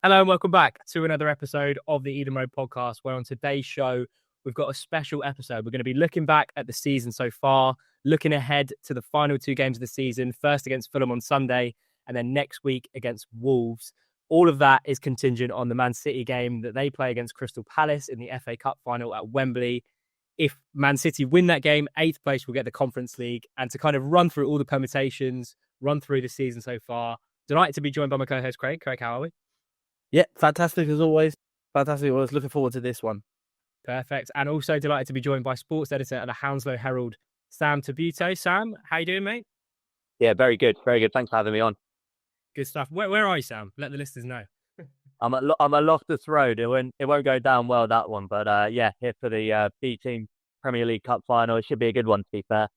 Hello and welcome back to another episode of the Eden Road podcast, where on today's show, we've got a special episode. We're going to be looking back at the season so far, looking ahead to the final two games of the season, first against Fulham on Sunday, and then next week against Wolves. All of that is contingent on the Man City game that they play against Crystal Palace in the FA Cup final at Wembley. If Man City win that game, 8th place will get the Conference League. And to kind of run through all the permutations, run through the season so far, delighted to be joined by my co-host Craig. Craig, how are we? Yeah, fantastic as always. Fantastic. I was looking forward to this one. Perfect. And also delighted to be joined by sports editor at the Hounslow Herald, Sam Tabuteau. Sam, how you doing, mate? Yeah, very good. Very good. Thanks for having me on. Good stuff. Where are you, Sam? Let the listeners know. I'm at Loftus Road. It won't go down well, that one. But yeah, here for the B Team Premier League Cup final. It should be a good one, to be fair.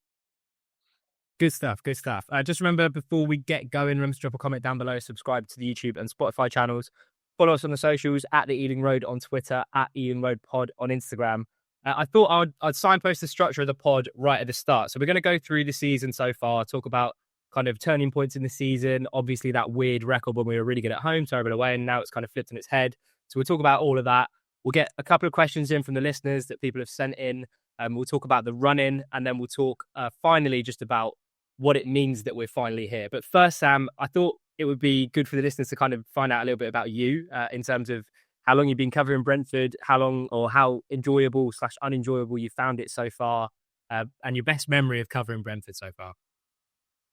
Good stuff. Good stuff. Just remember, before we get going, remember to drop a comment down below, subscribe to the YouTube and Spotify channels. Follow us on the socials at the Ealing Road on Twitter, at Ealing Road Pod on Instagram. I thought I'd signpost the structure of the pod right at the start. So we're going to go through the season so far, talk about kind of turning points in the season. Obviously, that weird record when we were really good at home, terrible away, and now it's kind of flipped on its head. So we'll talk about all of that. We'll get a couple of questions in from the listeners that people have sent in. We'll talk about the run-in, and then we'll talk finally just about what it means that we're finally here. But first, Sam, I thought it would be good for the listeners to kind of find out a little bit about you in terms of how long you've been covering Brentford, how long or how enjoyable / unenjoyable you found it so far, and your best memory of covering Brentford so far.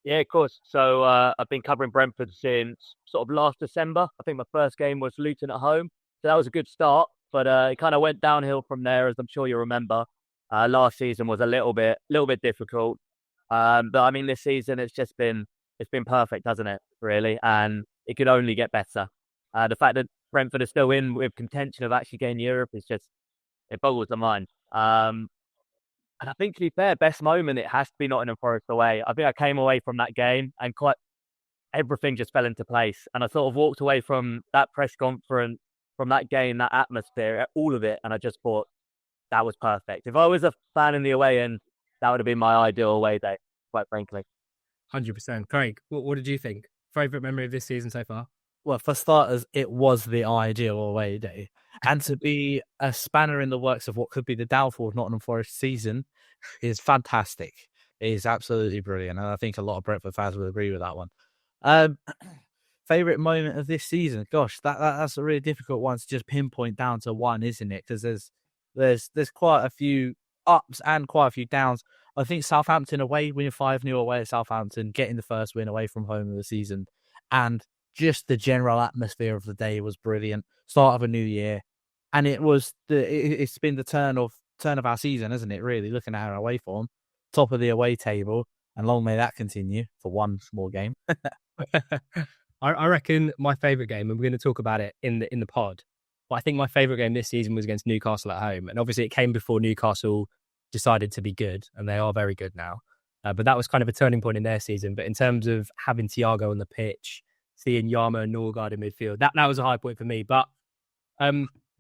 Yeah, of course. So I've been covering Brentford since sort of last December. I think my first game was Luton at home. So that was a good start, but it kind of went downhill from there, as I'm sure you remember. Last season was a little bit difficult. But I mean, this season it's been perfect, hasn't it? Really, and it could only get better. The fact that Brentford are still in with contention of actually getting Europe is it boggles the mind. And I think, to be fair, best moment it has to be Nottingham Forest away. I think I came away from that game and quite everything just fell into place, and I sort of walked away from that press conference, from that game, that atmosphere, all of it, and I just thought that was perfect. If I was a fan in the away end, that would have been my ideal away day, quite frankly. 100%. Craig, what did you think? Favourite memory of this season so far? Well, for starters, it was the ideal away day. And to be a spanner in the works of what could be the downfall of Nottingham Forest season is fantastic. It is absolutely brilliant. And I think a lot of Brentford fans will agree with that one. Favourite moment of this season? Gosh, that's a really difficult one to just pinpoint down to one, isn't it? Because there's quite a few ups and quite a few downs. I think Southampton away, winning 5-0 away at Southampton, getting the first win away from home of the season, and just the general atmosphere of the day was brilliant. Start of a new year, and it's been the turn of our season, isn't it? Really, looking at our away form, top of the away table, and long may that continue for one more game. I reckon my favourite game, and we're going to talk about it in the pod. But I think my favourite game this season was against Newcastle at home, and obviously it came before Newcastle decided to be good, and they are very good now. But that was kind of a turning point in their season. But in terms of having Thiago on the pitch, seeing Yoane and Norgard in midfield, that was a high point for me. But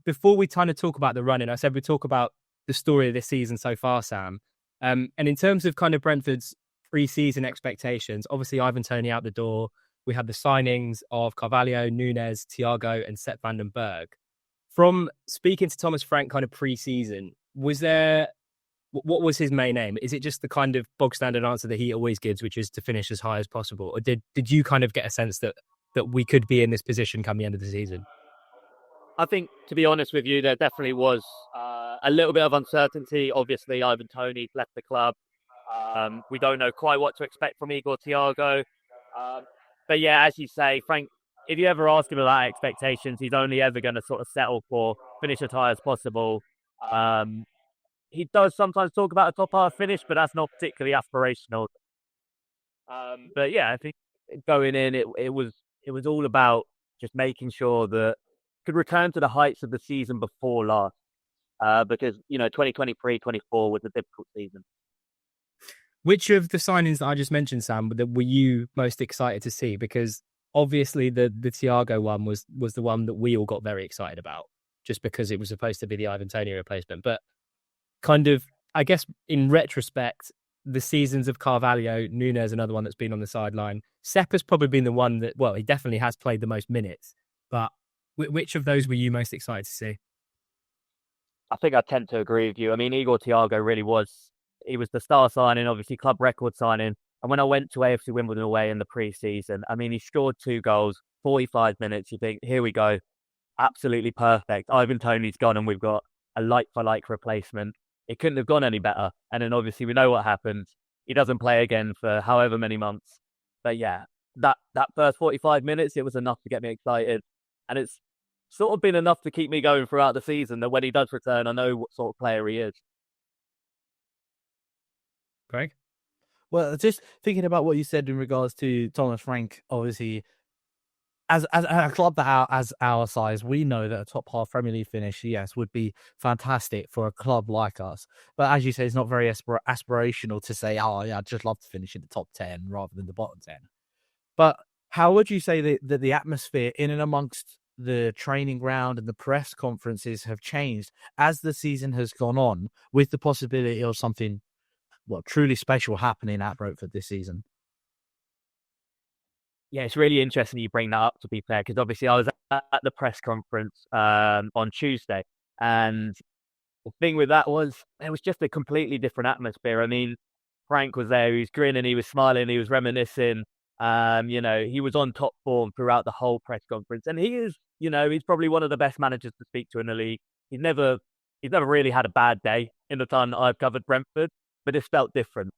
before we kind of talk about the running, I said we'd talk about the story of this season so far, Sam. And in terms of kind of Brentford's pre-season expectations, obviously Ivan Toney out the door. We had the signings of Carvalho, Nunes, Thiago, and Sepp van den Berg. From speaking to Thomas Frank kind of pre-season, what was his main aim? Is it just the kind of bog standard answer that he always gives, which is to finish as high as possible? Or did you kind of get a sense that we could be in this position come the end of the season? I think, to be honest with you, there definitely was a little bit of uncertainty. Obviously, Ivan Toney left the club. We don't know quite what to expect from Igor, Thiago. But yeah, as you say, Frank, if you ever ask him about expectations, he's only ever going to sort of settle for finish as high as possible. He does sometimes talk about a top half finish, but that's not particularly aspirational. But yeah, I think going in, it was all about just making sure that could return to the heights of the season before last. Because 2023-24 was a difficult season. Which of the signings that I just mentioned, Sam, were you most excited to see? Because obviously the Thiago one was the one that we all got very excited about, just because it was supposed to be the Ivan Toney replacement. But kind of, I guess, in retrospect, the seasons of Carvalho, Nunes, another one that's been on the sideline. Sepp has probably been the one that, well, he definitely has played the most minutes. But Which of those were you most excited to see? I think I tend to agree with you. I mean, Igor Thiago really was. He was the star signing, obviously club record signing. And when I went to AFC Wimbledon away in the pre-season, I mean, he scored 2 goals, 45 minutes. You think, here we go, absolutely perfect. Ivan Toney's gone, and we've got a like-for-like replacement. It couldn't have gone any better. And then obviously we know what happened. He doesn't play again for however many months. But yeah, that first 45 minutes, it was enough to get me excited. And it's sort of been enough to keep me going throughout the season, that when he does return, I know what sort of player he is. Greg? Well, just thinking about what you said in regards to Thomas Frank, obviously, as a club that as our size, we know that a top half Premier League finish, yes, would be fantastic for a club like us. But as you say, it's not very aspirational to say, oh, yeah, I'd just love to finish in the top 10 rather than the bottom 10. But how would you say that the atmosphere in and amongst the training ground and the press conferences have changed as the season has gone on, with the possibility of something truly special happening at Brentford this season? Yeah, it's really interesting you bring that up, to be fair, because obviously I was at the press conference on Tuesday, and the thing with that was it was just a completely different atmosphere. I mean, Frank was there, he was grinning, he was smiling, he was reminiscing. He was on top form throughout the whole press conference, and he is, he's probably one of the best managers to speak to in the league. He's never really had a bad day in the time that I've covered Brentford, but it's felt different.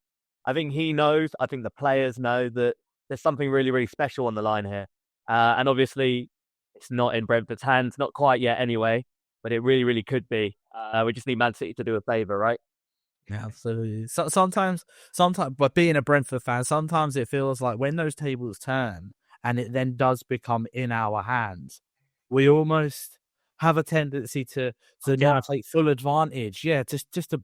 I think he knows, I think the players know that there's something really, really special on the line here. And obviously, it's not in Brentford's hands, not quite yet anyway, but it really, really could be. We just need Man City to do a favour, right? Yeah, absolutely. So, sometimes, but being a Brentford fan, sometimes it feels like when those tables turn and it then does become in our hands, we almost have a tendency to not take full advantage. Yeah, just to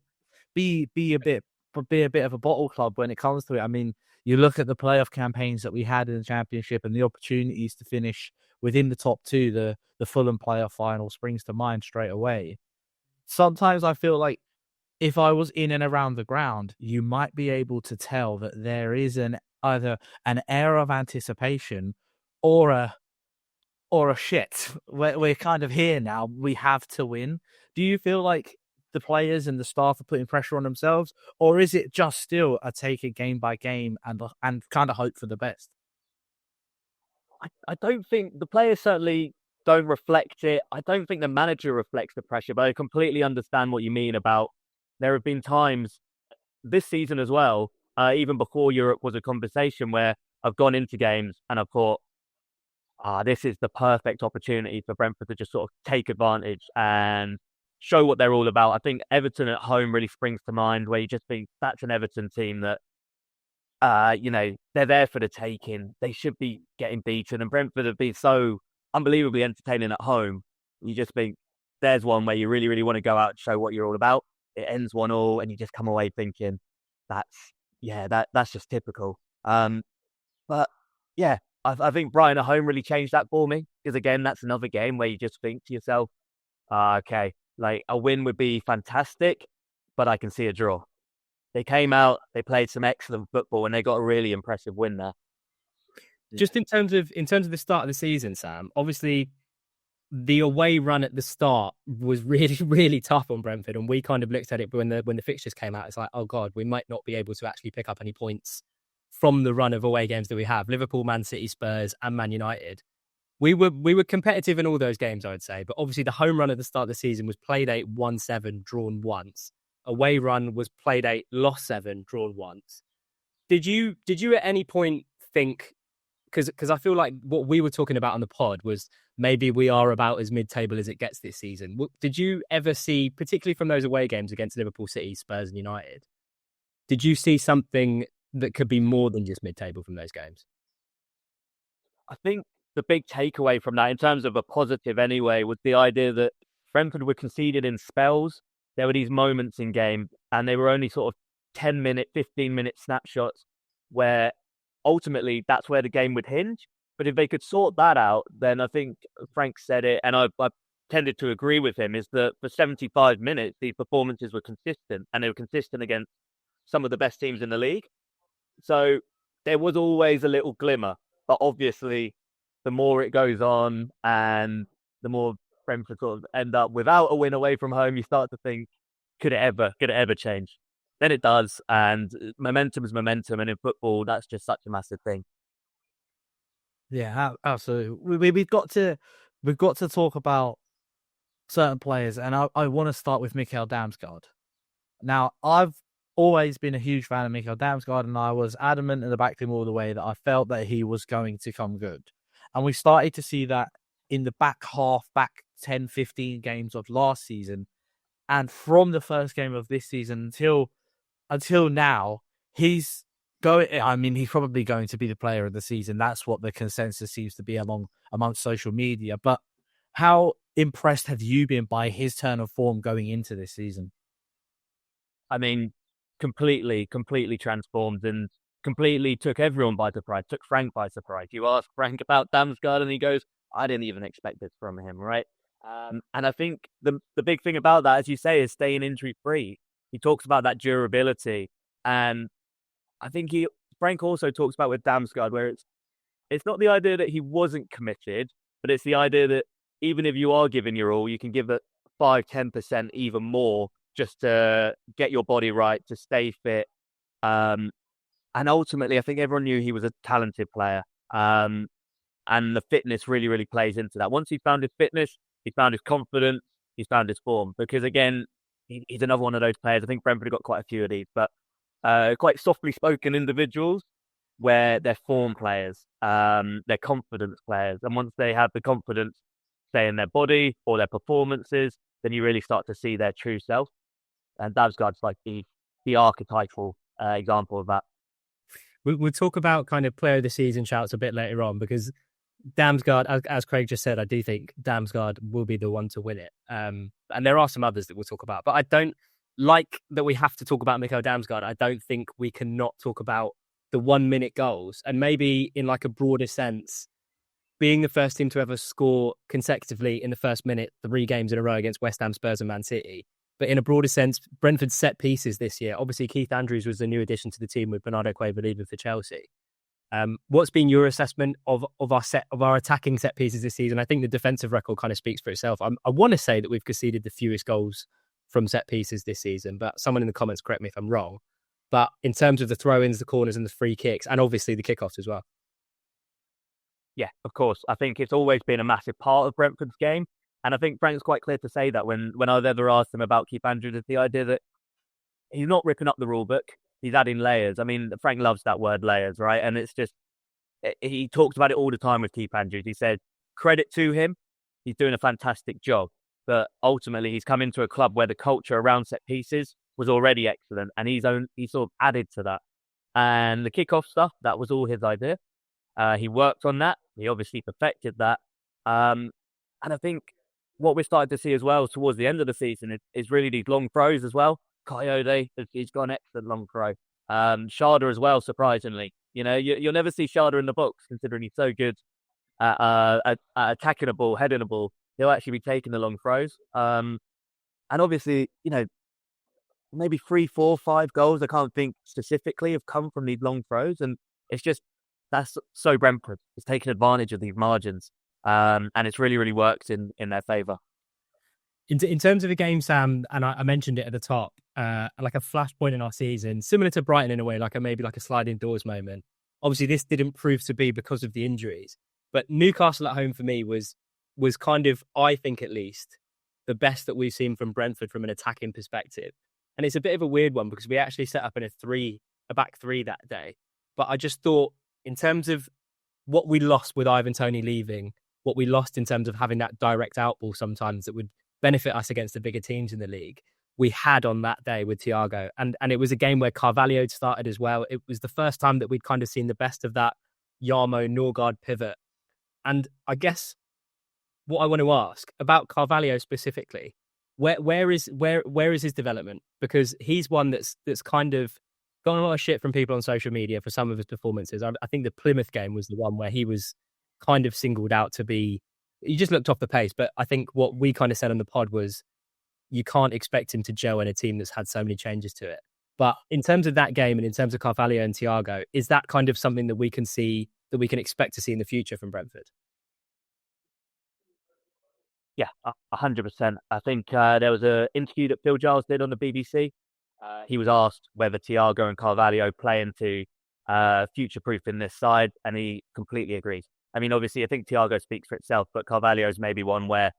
be a bit of a bottle club when it comes to it. I mean, you look at the playoff campaigns that we had in the Championship and the opportunities to finish within the top 2. The Fulham playoff final springs to mind straight away. Sometimes I feel like if I was in and around the ground, you might be able to tell that there is either an air of anticipation or a shit. We're kind of here now. We have to win. Do you feel like the players and the staff are putting pressure on themselves, or is it just still a take it game by game and kind of hope for the best? I don't think the players certainly don't reflect it. I don't think the manager reflects the pressure, but I completely understand what you mean about there have been times this season as well, even before Europe was a conversation, where I've gone into games and I've thought, this is the perfect opportunity for Brentford to just sort of take advantage and show what they're all about. I think Everton at home really springs to mind, where you just think that's an Everton team that, they're there for the taking. They should be getting beaten. And Brentford have been so unbelievably entertaining at home. You just think there's one where you really, really want to go out and show what you're all about. It ends 1-1, and you just come away thinking, that's just typical. But yeah, I think Bryan at home really changed that for me, because again, that's another game where you just think to yourself, okay, like a win would be fantastic, but I can see a draw. They came out, they played some excellent football, and they got a really impressive win there. Just in terms of the start of the season, Sam, obviously the away run at the start was really, really tough on Brentford, and we kind of looked at it when the fixtures came out. It's like, oh God, we might not be able to actually pick up any points from the run of away games that we have. Liverpool, Man City, Spurs, and Man United. We were competitive in all those games, I would say, but obviously the home run at the start of the season was played 8, won 7, drawn once. Away run was played 8, lost 7, drawn once. Did you at any point think, because I feel like what we were talking about on the pod was maybe we are about as mid-table as it gets this season. Did you ever see, particularly from those away games against Liverpool, City, Spurs and United, did you see something that could be more than just mid-table from those games? I think the big takeaway from that, in terms of a positive anyway, was the idea that Brentford were conceded in spells. There were these moments in game, and they were only sort of 10-minute, 15-minute snapshots where ultimately that's where the game would hinge. But if they could sort that out, then I think Frank said it, and I tended to agree with him, is that for 75 minutes, these performances were consistent, and they were consistent against some of the best teams in the league. So there was always a little glimmer, but obviously the more it goes on and the more Brentford sort of end up without a win away from home, you start to think, could it ever change? Then it does, and momentum is momentum, and in football, that's just such a massive thing. Yeah, absolutely. We've got to talk about certain players, and I want to start with Mikkel Damsgaard. Now, I've always been a huge fan of Mikkel Damsgaard, and I was adamant in the back team all the way that I felt that he was going to come good. And we started to see that in the back 10, 15 games of last season. And from the first game of this season until now, he's going. I mean, he's probably going to be the player of the season. That's what the consensus seems to be amongst social media. But how impressed have you been by his turn of form going into this season? I mean, completely transformed and completely took everyone by surprise, took Frank by surprise. You ask Frank about Damsgaard and he goes, I didn't even expect this from him, right? And I think the big thing about that, as you say, is staying injury-free. He talks about that durability. And I think Frank also talks about with Damsgaard, where it's not the idea that he wasn't committed, but it's the idea that even if you are giving your all, you can give it 5-10% even more just to get your body right, to stay fit. And ultimately, I think everyone knew he was a talented player. And the fitness really, really plays into that. Once he found his fitness, he found his confidence, he's found his form. Because again, he's another one of those players. I think Brentford have got quite a few of these, but quite softly spoken individuals where they're form players, they're confidence players. And once they have the confidence, say in their body or their performances, then you really start to see their true self. And Damsgaard's like the archetypal example of that. We'll talk about kind of player of the season shouts a bit later on, because Damsgaard, as Craig just said, I do think Damsgaard will be the one to win it. And there are some others that we'll talk about, but I don't like that we have to talk about Mikkel Damsgaard. I don't think we cannot talk about the 1 minute goals, and maybe in like a broader sense, being the first team to ever score consecutively in the first minute 3 games in a row against West Ham, Spurs and Man City. But in a broader sense, Brentford's set pieces this year. Obviously, Keith Andrews was the new addition to the team with Bernardo Cueva leaving for Chelsea. What's been your assessment of our attacking set pieces this season? I think the defensive record kind of speaks for itself. I want to say that we've conceded the fewest goals from set pieces this season, but someone in the comments correct me if I'm wrong. But in terms of the throw-ins, the corners and the free kicks, and obviously the kickoffs as well. Yeah, of course. I think it's always been a massive part of Brentford's game. And I think Frank's quite clear to say that when I've ever asked him about Keith Andrews, it's the idea that he's not ripping up the rule book. He's adding layers. I mean, Frank loves that word layers, right? And it's just, he talks about it all the time with Keith Andrews. He said, credit to him, he's doing a fantastic job. But ultimately, he's come into a club where the culture around set pieces was already excellent. And he sort of added to that. And the kickoff stuff, that was all his idea. He worked on that. He obviously perfected that. And I think what we're starting to see as well towards the end of the season is really these long throws as well. Coyote, he's got an excellent long throw. Sharda as well, surprisingly. You know, you'll never see Sharda in the box, considering he's so good at attacking a ball, heading a ball. He'll actually be taking the long throws. And obviously, you know, maybe 3, 4, 5 goals, I can't think specifically, have come from these long throws. And it's just, that's so Brentford. It's taking advantage of these margins. And it's really, really worked in their favour. In terms of the game, Sam, and I mentioned it at the top, like a flashpoint in our season, similar to Brighton in a way, maybe like a sliding doors moment. Obviously, this didn't prove to be because of the injuries, but Newcastle at home for me was kind of, I think at least, the best that we've seen from Brentford from an attacking perspective. And it's a bit of a weird one because we actually set up in a back three that day. But I just thought, in terms of what we lost with Ivan Toney leaving, what we lost in terms of having that direct outball sometimes that would benefit us against the bigger teams in the league, we had on that day with Thiago. And it was a game where Carvalho started as well. It was the first time that we'd kind of seen the best of that Yarmo-Norgard pivot. And I guess what I want to ask about Carvalho specifically, where is his development? Because he's one that's kind of gotten a lot of shit from people on social media for some of his performances. I think the Plymouth game was the one where he was kind of singled out to be, he just looked off the pace. But I think what we kind of said on the pod was you can't expect him to gel in a team that's had so many changes to it. But in terms of that game and in terms of Carvalho and Thiago, is that kind of something that we can see, that we can expect to see in the future from Brentford? Yeah, 100%. I think there was an interview that Phil Giles did on the BBC. He was asked whether Thiago and Carvalho play into future-proofing this side, and he completely agrees. I mean, obviously, I think Thiago speaks for itself, but Carvalho's maybe one where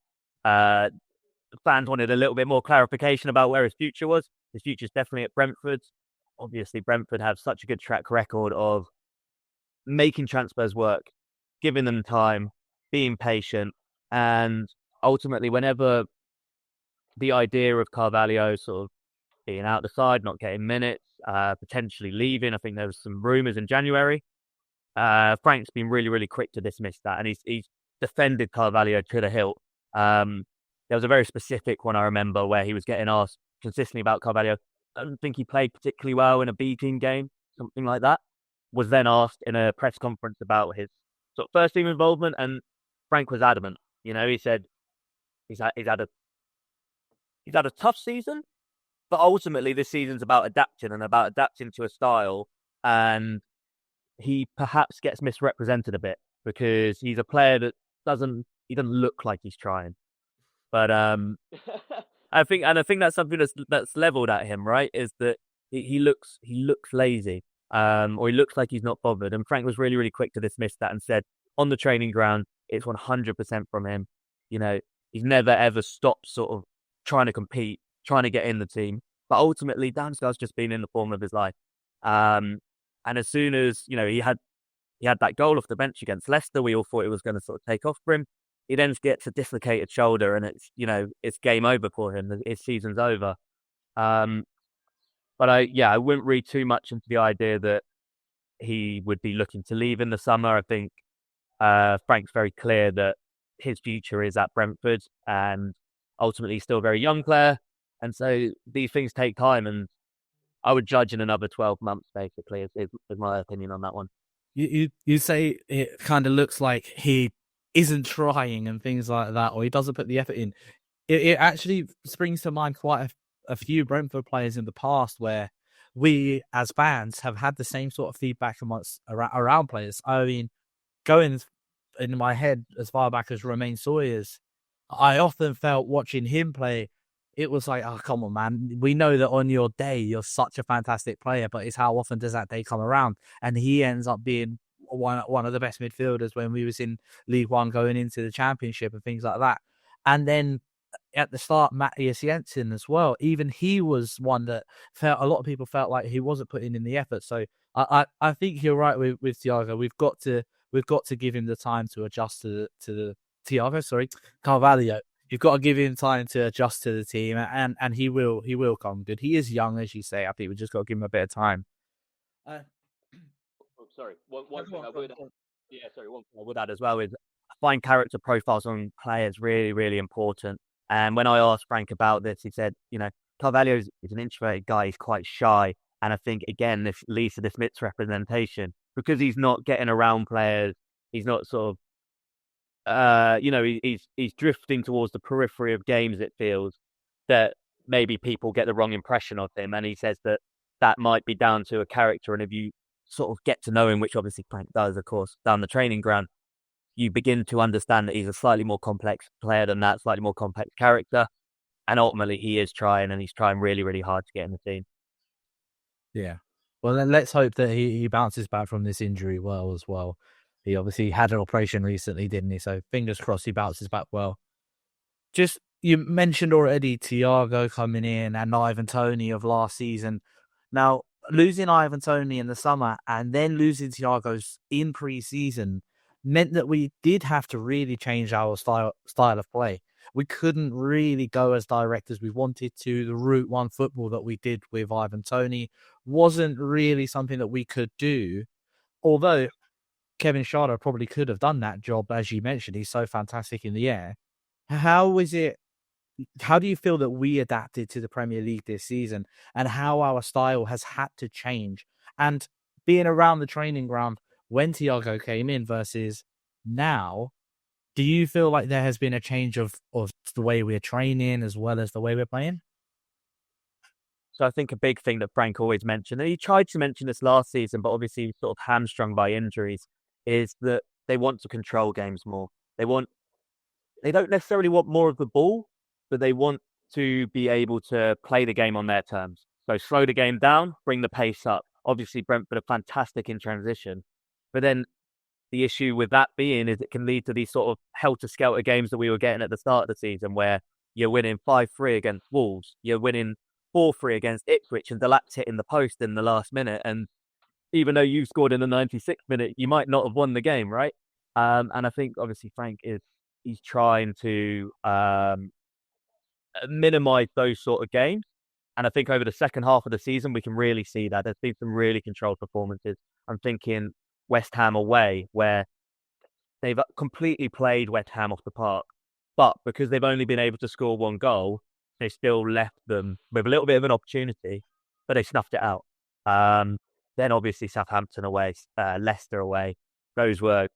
fans wanted a little bit more clarification about where his future was. His future's definitely at Brentford. Obviously, Brentford have such a good track record of making transfers work, giving them time, being patient, and ultimately, whenever the idea of Carvalho sort of being out the side, not getting minutes, potentially leaving, I think there was some rumours in January. Frank's been really, really quick to dismiss that, and he's defended Carvalho to the hilt. There was a very specific one I remember where he was getting asked consistently about Carvalho. I don't think he played particularly well in a B team game, something like that. Was then asked in a press conference about his sort of first team involvement, and Frank was adamant. You know, he said he's had a tough season, but ultimately this season's about adapting to a style, and he perhaps gets misrepresented a bit because he's a player that doesn't look like he's trying. But I think that's something that's leveled at him, right? Is that he looks lazy, or he looks like he's not bothered. And Frank was really, really quick to dismiss that and said, on the training ground, it's 100% from him. You know, he's never ever stopped sort of trying to compete, trying to get in the team. But ultimately, Damsgaard's just been in the form of his life. And as soon as he had that goal off the bench against Leicester, we all thought it was going to sort of take off for him. He then gets a dislocated shoulder, and it's game over for him. His season's over. But I wouldn't read too much into the idea that he would be looking to leave in the summer. I think Frank's very clear that his future is at Brentford, and ultimately he's still a very young player. And so these things take time, and I would judge in another 12 months, basically, is my opinion on that one. You say it kind of looks like he isn't trying and things like that, or he doesn't put the effort in. It actually springs to mind quite a few Brentford players in the past where we, as fans, have had the same sort of feedback around players. I mean, going in my head as far back as Romain Sawyers, I often felt watching him play, it was like, oh, come on, man. We know that on your day, you're such a fantastic player, but it's how often does that day come around? And he ends up being one of the best midfielders when we was in League One going into the Championship and things like that. And then at the start, Matthias Jensen as well. Even he was one that a lot of people felt like he wasn't putting in the effort. So I think you're right with Thiago. We've got to give him the time to adjust to the Carvalho. You've got to give him time to adjust to the team, and he will come good. He is young, as you say. I think we just got to give him a bit of time. Sorry, one thing I would add as well is I find character profiles on players really, really important. And when I asked Frank about this, he said, Carvalho is an introverted guy. He's quite shy. And I think, again, this leads to this misrepresentation because he's not getting around players. He's not sort of, he's drifting towards the periphery of games, it feels, that maybe people get the wrong impression of him. And he says that might be down to a character. And if you sort of get to know him, which obviously Frank does, of course, down the training ground, you begin to understand that he's a slightly more complex player than that, slightly more complex character. And ultimately, he is trying, and he's trying really, really hard to get in the team. Yeah. Well, then let's hope that he bounces back from this injury well as well. He obviously had an operation recently, didn't he? So fingers crossed he bounces back well. Just, you mentioned already Thiago coming in and Ivan Toney of last season. Now, losing Ivan Toney in the summer and then losing Thiago's in pre-season meant that we did have to really change our style of play. We couldn't really go as direct as we wanted to. The Route 1 football that we did with Ivan Toney wasn't really something that we could do. Although Kevin Schade probably could have done that job, as you mentioned. He's so fantastic in the air. How do you feel that we adapted to the Premier League this season and how our style has had to change? And being around the training ground when Thiago came in versus now, do you feel like there has been a change of the way we're training as well as the way we're playing? So I think a big thing that Frank always mentioned, and he tried to mention this last season, but obviously sort of hamstrung by injuries, is that they want to control games more. They want they don't necessarily want more of the ball, but they want to be able to play the game on their terms. So slow the game down, bring the pace up. Obviously, Brentford are fantastic in transition, but then the issue with that being is it can lead to these sort of helter-skelter games that we were getting at the start of the season where you're winning 5-3 against Wolves, you're winning 4-3 against Ipswich, and Delap's hitting the post in the last minute. And even though you scored in the 96th minute, you might not have won the game, right? And I think obviously he's trying to minimize those sort of games. And I think over the second half of the season, we can really see that. There's been some really controlled performances. I'm thinking West Ham away, where they've completely played West Ham off the park. But because they've only been able to score one goal, they still left them with a little bit of an opportunity, but they snuffed it out. Then obviously Southampton away, Leicester away. Those were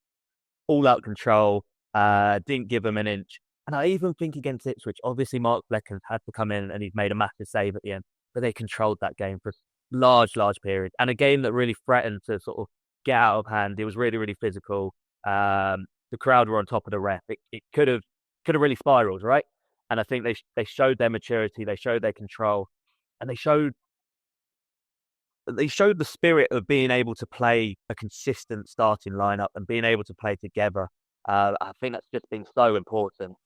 all out control, didn't give them an inch. And I even think against Ipswich, obviously Mark Bleckens had to come in and he's made a massive save at the end, but they controlled that game for large periods. And a game that really threatened to sort of get out of hand. It was really, really physical. The crowd were on top of the ref. It could have really spiraled, right? And I think they showed their maturity, they showed their control, and they showed the spirit of being able to play a consistent starting lineup and being able to play together. I think that's just been so important.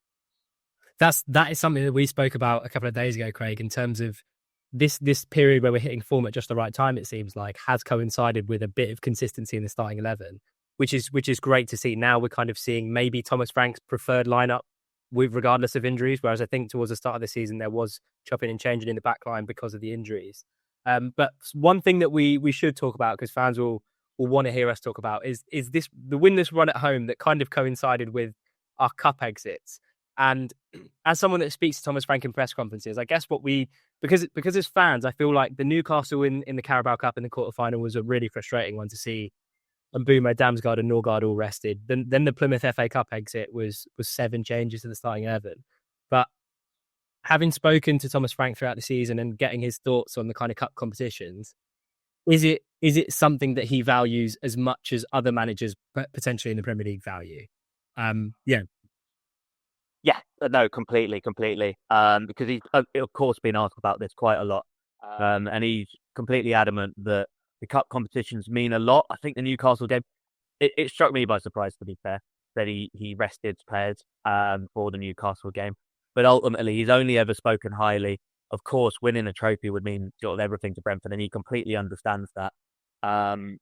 That is something that we spoke about a couple of days ago, Craig, in terms of this period where we're hitting form at just the right time, it seems like, has coincided with a bit of consistency in the starting 11, which is great to see. Now we're kind of seeing maybe Thomas Frank's preferred lineup with regardless of injuries, whereas I think towards the start of the season there was chopping and changing in the back line because of the injuries. But one thing that we should talk about, because fans will want to hear us talk about, is this the winless run at home that kind of coincided with our cup exits. And as someone that speaks to Thomas Frank in press conferences, I guess because as fans, I feel like the Newcastle in the Carabao Cup in the quarterfinal was a really frustrating one to see. Mbeumo, Damsgaard and Norgard all rested. Then the Plymouth FA Cup exit was 7 changes to the starting 11. But having spoken to Thomas Frank throughout the season and getting his thoughts on the kind of cup competitions, is it something that he values as much as other managers potentially in the Premier League value? Yeah, no, completely. Because he's, of course, been asked about this quite a lot. And he's completely adamant that the cup competitions mean a lot. I think the Newcastle game, it struck me by surprise, to be fair, that he rested players for the Newcastle game. But ultimately, he's only ever spoken highly. Of course, winning a trophy would mean sort of everything to Brentford, and he completely understands that. And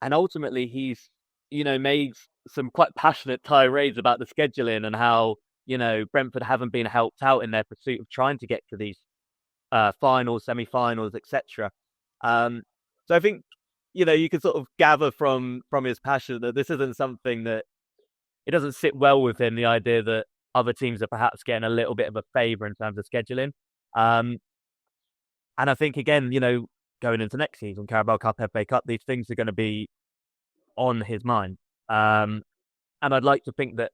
ultimately, he's, made some quite passionate tirades about the scheduling and how, Brentford haven't been helped out in their pursuit of trying to get to these finals, semi-finals, etc. So I think, you can sort of gather from his passion that this isn't something that it doesn't sit well with him, the idea that other teams are perhaps getting a little bit of a favour in terms of scheduling. And I think, again, going into next season, Carabao Cup, FA Cup, these things are going to be on his mind. And I'd like to think that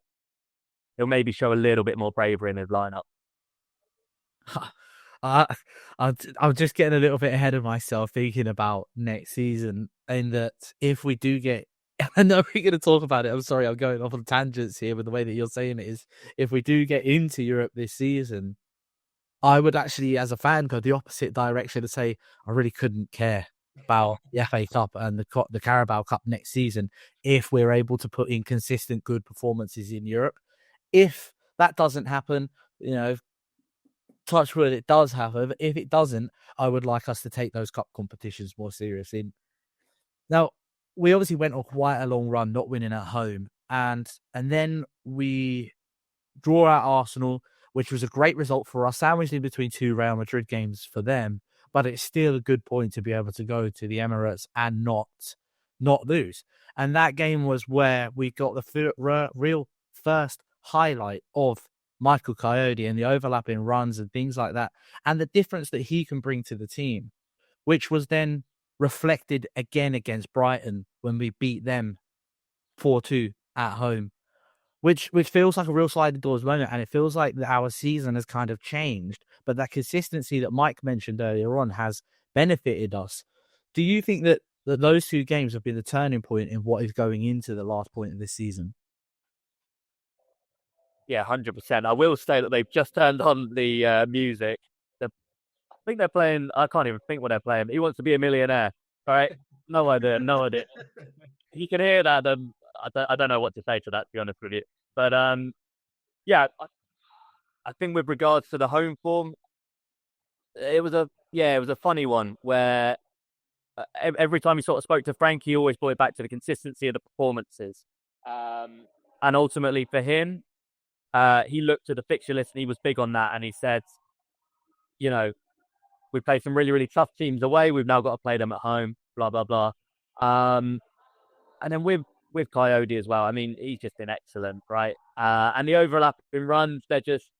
he'll maybe show a little bit more bravery in his lineup. I'm just getting a little bit ahead of myself thinking about next season, and that if we do get, I know we're going to talk about it. I'm sorry, I'm going off on tangents here with the way that you're saying it. Is if we do get into Europe this season, I would actually, as a fan, go the opposite direction and say I really couldn't care about the FA Cup and the Carabao Cup next season if we're able to put in consistent good performances in Europe. If that doesn't happen, touch wood, it does happen. But if it doesn't, I would like us to take those cup competitions more seriously. Now, we obviously went on quite a long run, not winning at home, and then we draw out Arsenal, which was a great result for us, sandwiched in between 2 Real Madrid games for them. But it's still a good point to be able to go to the Emirates and not lose. And that game was where we got the real first highlight of Michael Coyote and the overlapping runs and things like that, and the difference that he can bring to the team, which was then reflected again against Brighton when we beat them 4-2 at home, which feels like a real sliding doors moment, and it feels like our season has kind of changed, but that consistency that Mike mentioned earlier on has benefited us. Do you think that those 2 games have been the turning point in what is going into the last point of this season? Yeah, 100%. I will say that they've just turned on the music. I think they're playing. I can't even think what they're playing. He Wants to Be a Millionaire. All right, no idea, no idea. You can hear that. I don't know what to say to that, to be honest with you. But yeah, I think with regards to the home form, it was a funny one where every time he sort of spoke to Frank, he always brought it back to the consistency of the performances. And ultimately for him, he looked at the fixture list and he was big on that. And he said, you know, we played some really, really tough teams away. We've now got to play them at home, blah, blah, blah. And then with Coyote as well, I mean, he's just been excellent, right? And the overlap in runs, they're just,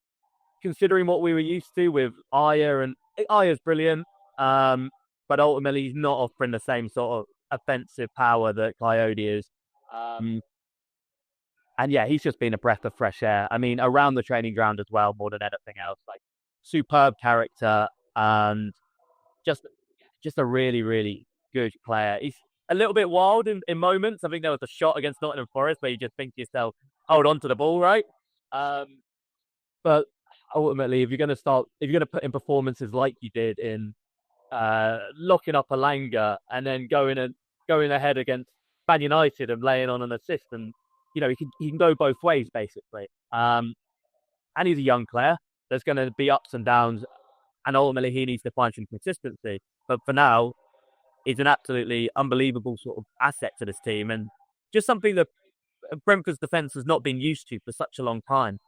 considering what we were used to with Aya, and Aya's brilliant, but ultimately he's not offering the same sort of offensive power that Coyote is. And yeah, he's just been a breath of fresh air. I mean, around the training ground as well, more than anything else. Like, superb character and just a really, really good player. He's a little bit wild in moments. I think there was a shot against Nottingham Forest where you just think to yourself, hold on to the ball, right? But ultimately, if you're going to put in performances like you did in locking up Alanga and then going ahead against Man United and laying on an assist, and he can go both ways basically. And he's a young player. There's going to be ups and downs, and ultimately he needs to find some consistency. But for now, he's an absolutely unbelievable sort of asset to this team, and just something that Brentford's defence has not been used to for such a long time.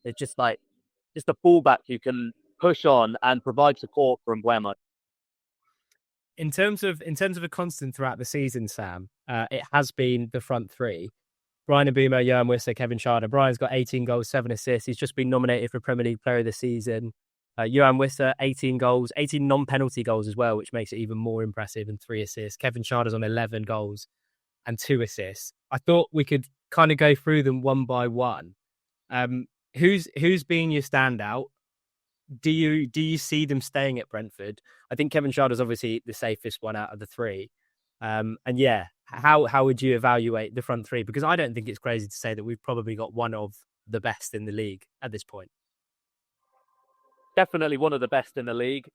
It's just a fullback who can push on and provide support for Mbeumo. In terms of a constant throughout the season, Sam, it has been the front three: Bryan, Mbeumo, Yoane, Wissa, Kevin Schade. Bryan's got 18 goals, 7 assists. He's just been nominated for Premier League Player of the Season. Yoane Wissa, 18 goals, 18 non-penalty goals as well, which makes it even more impressive, and 3 assists. Kevin Schade's on 11 goals and 2 assists. I thought we could kind of go through them one by one. Who's been your standout? Do you see them staying at Brentford? I think Kevin Schade is obviously the safest one out of the three. And yeah, how would you evaluate the front three? Because I don't think it's crazy to say that we've probably got one of the best in the league at this point. Definitely one of the best in the league,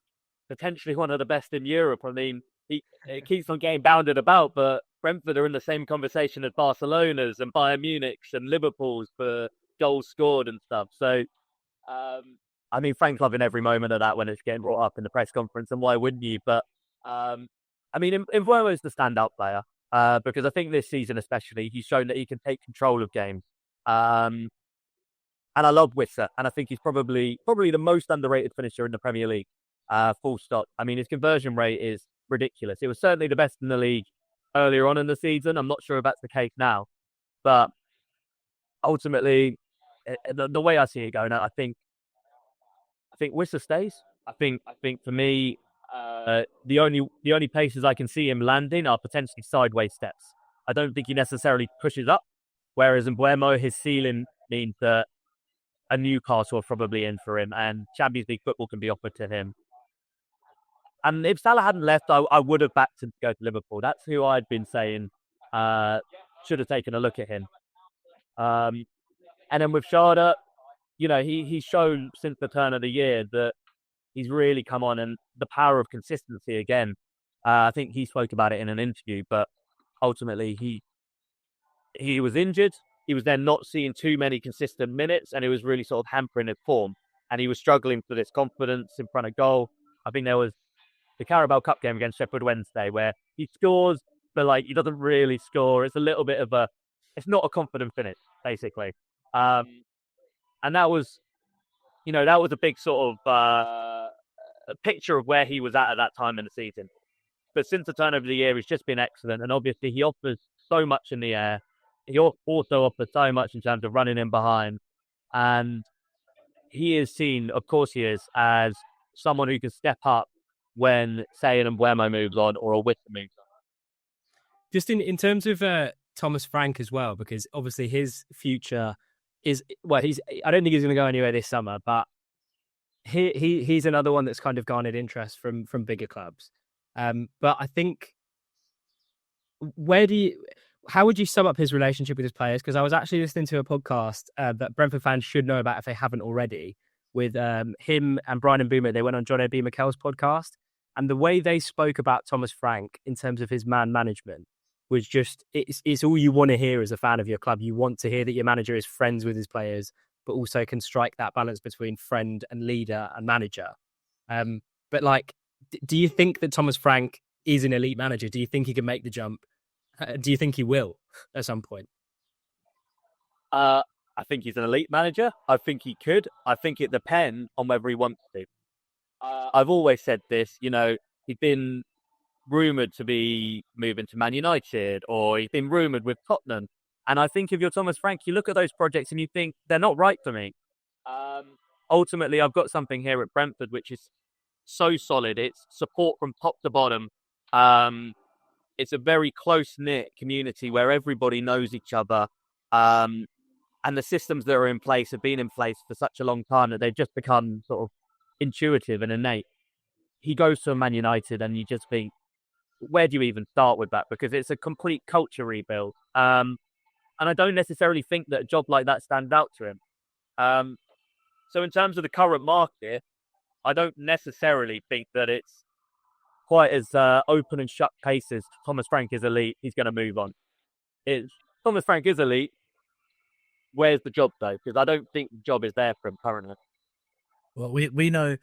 potentially one of the best in Europe. I mean, it keeps on getting bounded about, but Brentford are in the same conversation as Barcelona's and Bayern Munich's and Liverpool's for goals scored and stuff. So, I mean, Frank's loving every moment of that when it's getting brought up in the press conference, and why wouldn't you? But, I mean, Mbeumo's the standout player, because I think this season especially, he's shown that he can take control of games. And I love Wissa, and I think he's probably the most underrated finisher in the Premier League, full stop. I mean, his conversion rate is ridiculous. It was certainly the best in the league earlier on in the season. I'm not sure if that's the case now. But ultimately, the way I see it going, I think Wissa stays. I think for me, the only places I can see him landing are potentially sideways steps. I don't think he necessarily pushes up, whereas in Mbeumo, his ceiling means that a Newcastle are probably in for him, and Champions League football can be offered to him. And if Salah hadn't left, I would have backed him to go to Liverpool. That's who I'd been saying should have taken a look at him. And then with Schade, he's shown since the turn of the year that he's really come on, and the power of consistency again. I think he spoke about it in an interview, but ultimately he was injured. He was then not seeing too many consistent minutes, and it was really sort of hampering his form. And he was struggling for this confidence in front of goal. I think there was the Carabao Cup game against Sheffield Wednesday where he scores, but he doesn't really score. It's a little bit of it's not a confident finish, basically. And that was a big sort of a picture of where he was at that time in the season. But since the turn of the year, he's just been excellent. And obviously he offers so much in the air. He also offers so much in terms of running in behind. And he is seen, of course he is, as someone who can step up when, say, an Mbeumo moves on or a Wissa moves on. Just in terms of Thomas Frank as well, because obviously his future is, I don't think he's going to go anywhere this summer, but he's another one that's kind of garnered interest from bigger clubs. But I think, where do How would you sum up his relationship with his players? Because I was actually listening to a podcast that Brentford fans should know about if they haven't already, with him and Bryan and Mbeumo. They went on John O'B Mikel's podcast, and the way they spoke about Thomas Frank in terms of his man management was just, it's all you want to hear as a fan of your club. You want to hear that your manager is friends with his players, but also can strike that balance between friend and leader and manager. But like, do you think that Thomas Frank is an elite manager? Do you think he can make the jump? Do you think he will at some point? I think he's an elite manager. I think he could. I think it depends on whether he wants to. I've always said this, he's been rumoured to be moving to Man United, or he's been rumoured with Tottenham. And I think if you're Thomas Frank, you look at those projects and you think, they're not right for me. Ultimately, I've got something here at Brentford which is so solid. It's support from top to bottom. It's a very close-knit community where everybody knows each other. And the systems that are in place have been in place for such a long time that they've just become sort of intuitive and innate. He goes to Man United and you just think, where do you even start with that? Because it's a complete culture rebuild. And I don't necessarily think that a job like that stands out to him. So in terms of the current market, I don't necessarily think that it's quite as open and shut cases. Thomas Frank is elite. He's going to move on. Thomas Frank is elite. Where's the job though? Because I don't think the job is there for him currently. Well, we know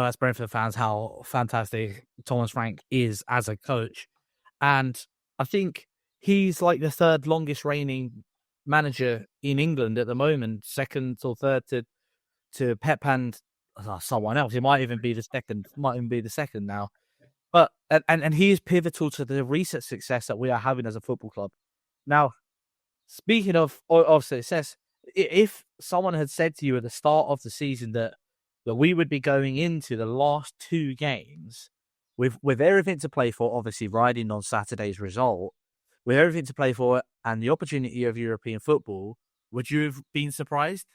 as Brentford fans how fantastic Thomas Frank is as a coach, and I think he's like the third longest reigning manager in England at the moment, second or third to Pep and someone else. It might even be the second now. But and he is pivotal to the recent success that we are having as a football club. Now, speaking of success, if someone had said to you at the start of the season that we would be going into the last two games with everything to play for, obviously riding on Saturday's result, with everything to play for and the opportunity of European football, would you have been surprised?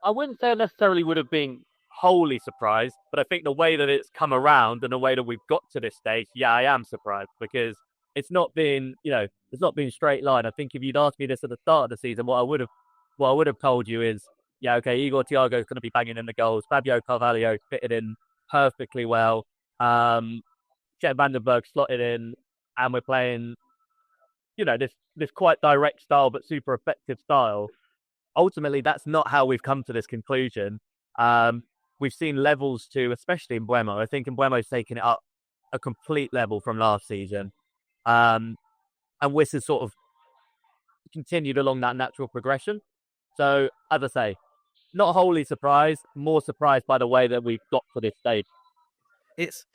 I wouldn't say I necessarily would have been wholly surprised, but I think the way that it's come around and the way that we've got to this stage, yeah, I am surprised because it's not been, it's not been a straight line. I think if you'd asked me this at the start of the season, what I would have told you is, yeah, okay, Igor Thiago is going to be banging in the goals. Fabio Carvalho fitted in perfectly well. Jet Vandenberg slotted in, and we're playing, this quite direct style but super effective style. Ultimately, that's not how we've come to this conclusion. We've seen levels to, especially in Mbeumo. I think Mbeumo's taken it up a complete level from last season. And Wissa sort of continued along that natural progression. So, as I say, not wholly surprised, more surprised by the way that we've got to this stage. It's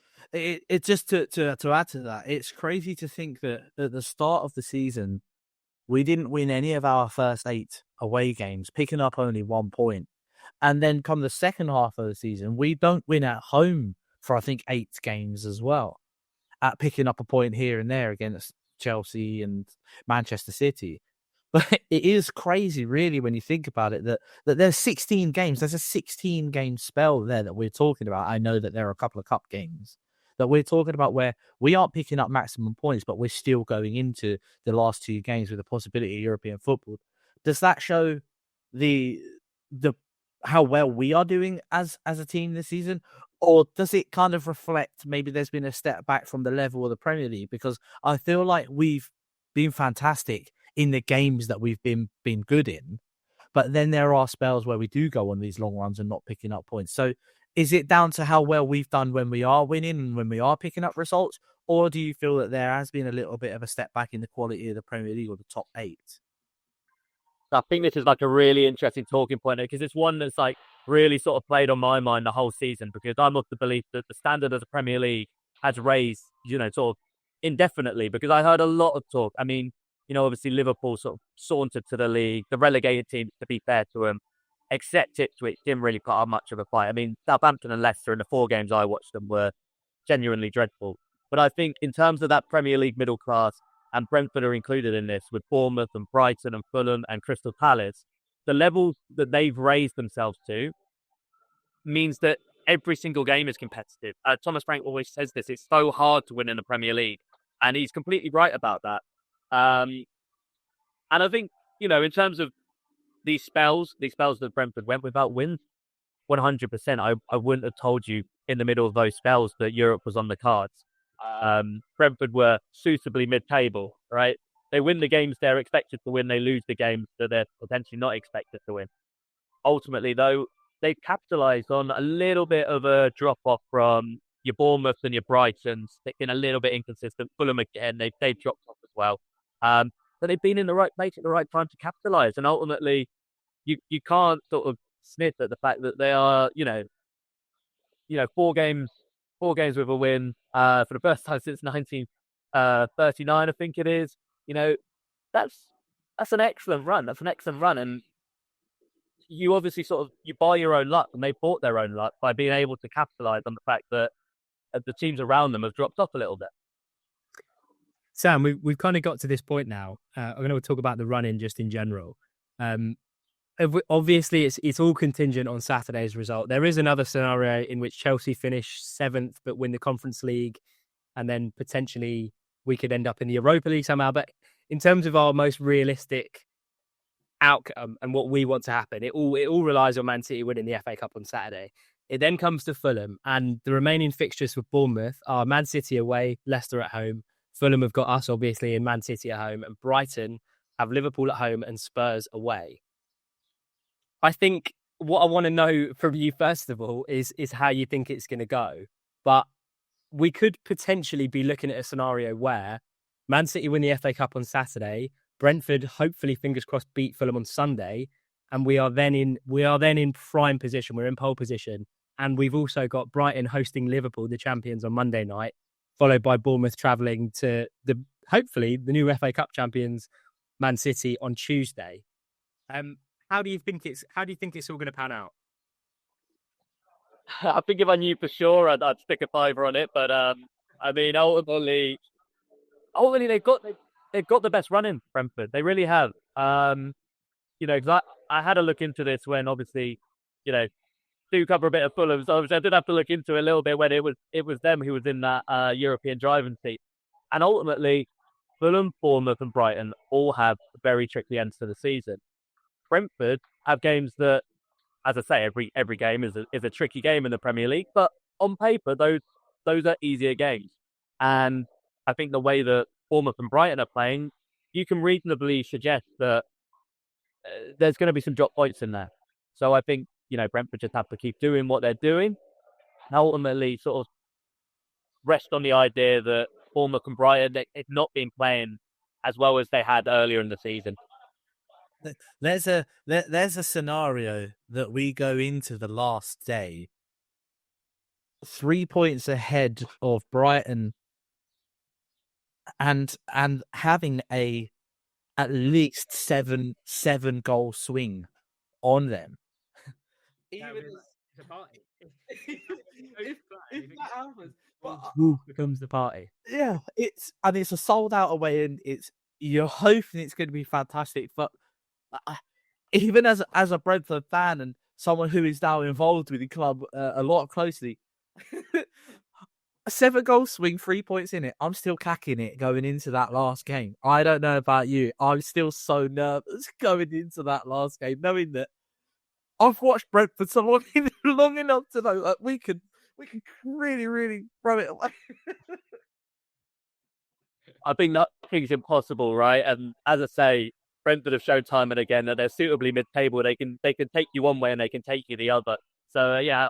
just to add to that, it's crazy to think that at the start of the season, we didn't win any of our first 8 away games, picking up only 1 point. And then come the second half of the season, we don't win at home for, I think, 8 games as well, at picking up a point here and there against Chelsea and Manchester City. But it is crazy, really, when you think about it, that there's 16 games. There's a 16-game spell there that we're talking about. I know that there are a couple of cup games that we're talking about where we aren't picking up maximum points, but we're still going into the last 2 games with the possibility of European football. Does that show the how well we are doing as a team this season? Or does it kind of reflect maybe there's been a step back from the level of the Premier League? Because I feel like we've been fantastic in the games that we've been good in, but then there are spells where we do go on these long runs and not picking up points. So is it down to how well we've done when we are winning and when we are picking up results? Or do you feel that there has been a little bit of a step back in the quality of the Premier League or the top 8? I think this is like a really interesting talking point because it's one that's like really sort of played on my mind the whole season, because I'm of the belief that the standard of the Premier League has raised, sort of indefinitely, because I heard a lot of talk. I mean, obviously Liverpool sort of sauntered to the league, the relegated teams, to be fair to them, except Ipswich didn't really put up much of a fight. I mean, Southampton and Leicester in the 4 games I watched them were genuinely dreadful. But I think in terms of that Premier League middle class, and Brentford are included in this with Bournemouth and Brighton and Fulham and Crystal Palace, the level that they've raised themselves to means that every single game is competitive. Thomas Frank always says this, it's so hard to win in the Premier League. And he's completely right about that. And I think, in terms of these spells that Brentford went without wins, 100%, I wouldn't have told you in the middle of those spells that Europe was on the cards. Brentford were suitably mid-table, right? They win the games they're expected to win. They lose the games that they're potentially not expected to win. Ultimately, though, they've capitalised on a little bit of a drop-off from your Bournemouth and your Brightons. They've been a little bit inconsistent. Fulham again, they've dropped off as well. But they've been in the right place at the right time to capitalise. And ultimately, you can't sort of sniff at the fact that they are, 4 games with a win for the first time since 1939, I think it is. That's an excellent run. That's an excellent run, and you obviously you buy your own luck, and they bought their own luck by being able to capitalise on the fact that the teams around them have dropped off a little bit. Sam, we've kind of got to this point now. I'm going to talk about the run-in just in general. Obviously, it's all contingent on Saturday's result. There is another scenario in which Chelsea finish 7th but win the Conference League, and then potentially we could end up in the Europa League somehow. But in terms of our most realistic outcome and what we want to happen, it all relies on Man City winning the FA Cup on Saturday. It then comes to Fulham, and the remaining fixtures for Bournemouth are Man City away, Leicester at home. Fulham have got us, obviously, in Man City at home, and Brighton have Liverpool at home and Spurs away. I think what I want to know from you, first of all, is how you think it's going to go. But we could potentially be looking at a scenario where Man City win the FA Cup on Saturday, Brentford, hopefully, fingers crossed, beat Fulham on Sunday, and we are then in prime position. We're in pole position, and we've also got Brighton hosting Liverpool, the champions, on Monday night, followed by Bournemouth travelling to hopefully the new FA Cup champions, Man City, on Tuesday. How do you think it's all going to pan out? I think if I knew for sure, I'd stick a fiver on it. But ultimately they've got the best run in, Brentford. They really have. Because I had a look into this when obviously, do cover a bit of Fulham. So obviously I did have to look into it a little bit when it was them who was in that European driving seat. And ultimately, Fulham, Bournemouth, and Brighton all have very tricky ends to the season. Brentford have games that, as I say, every game is a tricky game in the Premier League, but on paper, those are easier games. And I think the way that Bournemouth and Brighton are playing, you can reasonably suggest that there's going to be some drop points in there. So I think, Brentford just have to keep doing what they're doing, and ultimately sort of rest on the idea that Bournemouth and Brighton, they've not been playing as well as they had earlier in the season. There's a scenario that we go into the last day 3 points ahead of Brighton and having at least seven goal swing on them. Even the party. If that happens, becomes the party. Yeah, it's a sold out away, and you're hoping it's going to be fantastic. But even as a Brentford fan and someone who is now involved with the club a lot closely, a 7 goal swing, 3 points in it, I'm still cacking it going into that last game. I don't know about you. I'm still so nervous going into that last game, knowing that I've watched Brentford so long enough to know that we can really, really throw it away. I think nothing's impossible, right? And as I say, Brentford have shown time and again that they're suitably mid-table. They can take you one way and they can take you the other. So yeah,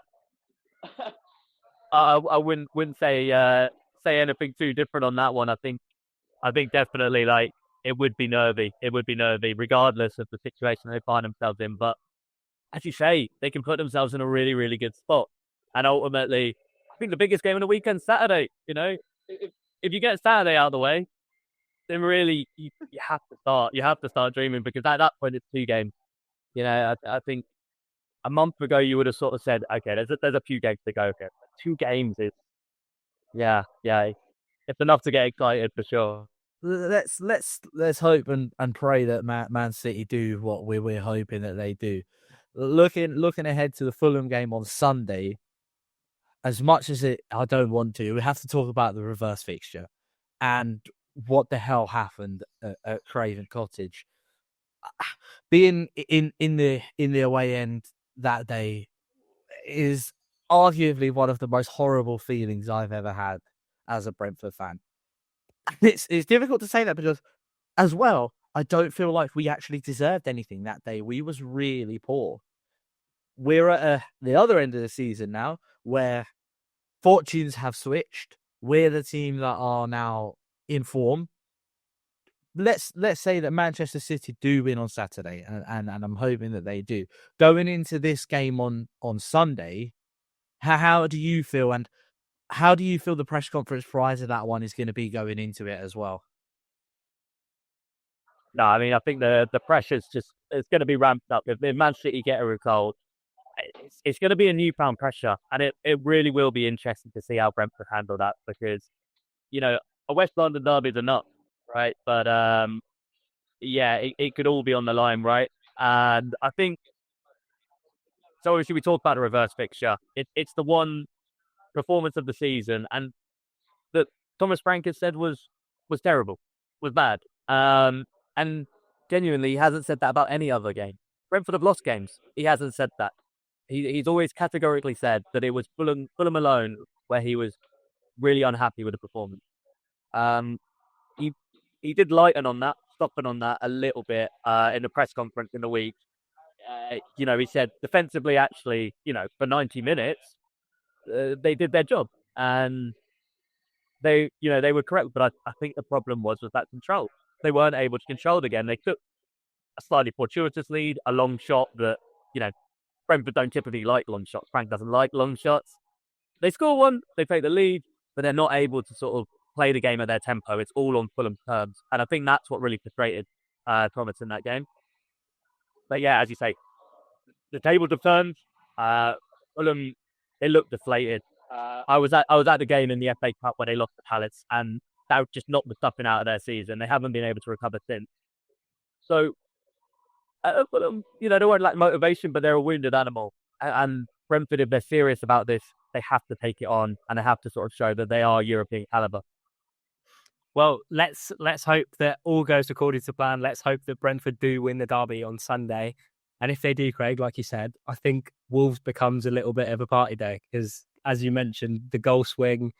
I wouldn't say anything too different on that one. I think definitely it would be nervy. It would be nervy regardless of the situation they find themselves in. But as you say, they can put themselves in a really, really good spot. And ultimately, I think the biggest game of the weekend, Saturday. If you get Saturday out of the way, then really you have to start. You have to start dreaming, because at that point it's 2 games. I think a month ago you would have sort of said, okay, there's a few games to go. Okay, 2 games is, yeah, it's enough to get excited for sure. Let's hope and pray that Man City do what we're hoping that they do. Looking ahead to the Fulham game on Sunday, as much as I don't want to, we have to talk about the reverse fixture. and what the hell happened at Craven Cottage. Being in the away end that day is arguably one of the most horrible feelings I've ever had as a Brentford fan. It's difficult to say that because, as well, I don't feel like we actually deserved anything that day. We was really poor. We're at the other end of the season now, where fortunes have switched. We're the team that are now in form. Let's say that Manchester City do win on Saturday, and I'm hoping that they do. Going into this game on Sunday, how do you feel, and how do you feel the press conference prior to that one is going to be going into it as well? No, I mean, I think the pressure's it's going to be ramped up. If Man City get a result, it's going to be a newfound pressure, and it really will be interesting to see how Brentford handle that, because, a West London derby is enough, right? But it could all be on the line, right? And I think, so obviously we talked about the reverse fixture. It's the one performance of the season, and that Thomas Frank has said was terrible, was bad. And genuinely, he hasn't said that about any other game. Brentford have lost games. He hasn't said that. He's always categorically said that it was Fulham alone where he was really unhappy with the performance. He did lighten on that, soften on that a little bit in the press conference in the week. He said defensively, actually, for 90 minutes, they did their job, and they were correct. But I think the problem was that control. They weren't able to control it again. They took a slightly fortuitous lead, a long shot that, Brentford don't typically like long shots. Frank doesn't like long shots. They score one, they take the lead, but they're not able to sort of play the game at their tempo. It's all on Fulham terms. And I think that's what really frustrated Thomas in that game. But yeah, as you say, the tables have turned. Fulham, they look deflated. I was at the game in the FA Cup where they lost to Palace, and that just knocked the stuffing out of their season. They haven't been able to recover since. So, Fulham, they won't lack motivation, but they're a wounded animal. And Brentford, if they're serious about this, they have to take it on, and they have to sort of show that they are European caliber. Well, let's hope that all goes according to plan. Let's hope that Brentford do win the derby on Sunday. And if they do, Craig, like you said, I think Wolves becomes a little bit of a party day, because, as you mentioned, the goal swing,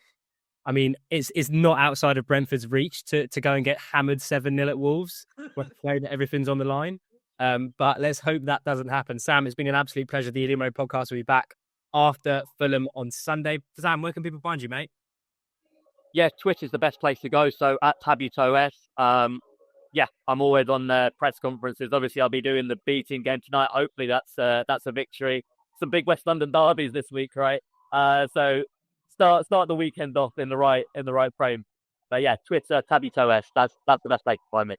I mean, it's not outside of Brentford's reach to go and get hammered 7-0 at Wolves, when everything's on the line. But let's hope that doesn't happen. Sam, it's been an absolute pleasure. The Ealing Road podcast will be back after Fulham on Sunday. Sam, where can people find you, mate? Yeah, Twitter's the best place to go. So at Tabuteau. I'm always on press conferences. Obviously, I'll be doing the B-team game tonight. Hopefully, that's a victory. Some big West London derbies this week, right? So start the weekend off in the right frame. But yeah, Twitter Tabuteau. That's the best place to find me.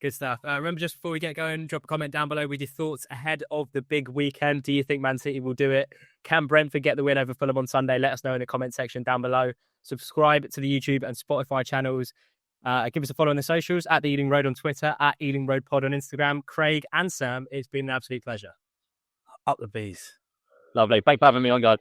Good stuff. Remember, just before we get going, drop a comment down below with your thoughts ahead of the big weekend. Do you think Man City will do it? Can Brentford get the win over Fulham on Sunday? Let us know in the comment section down below. Subscribe to the YouTube and Spotify channels. Give us a follow on the socials, at the Ealing Road on Twitter, at Ealing Road Pod on Instagram. Craig and Sam, it's been an absolute pleasure. Up the bees. Lovely. Thanks for having me on, guys.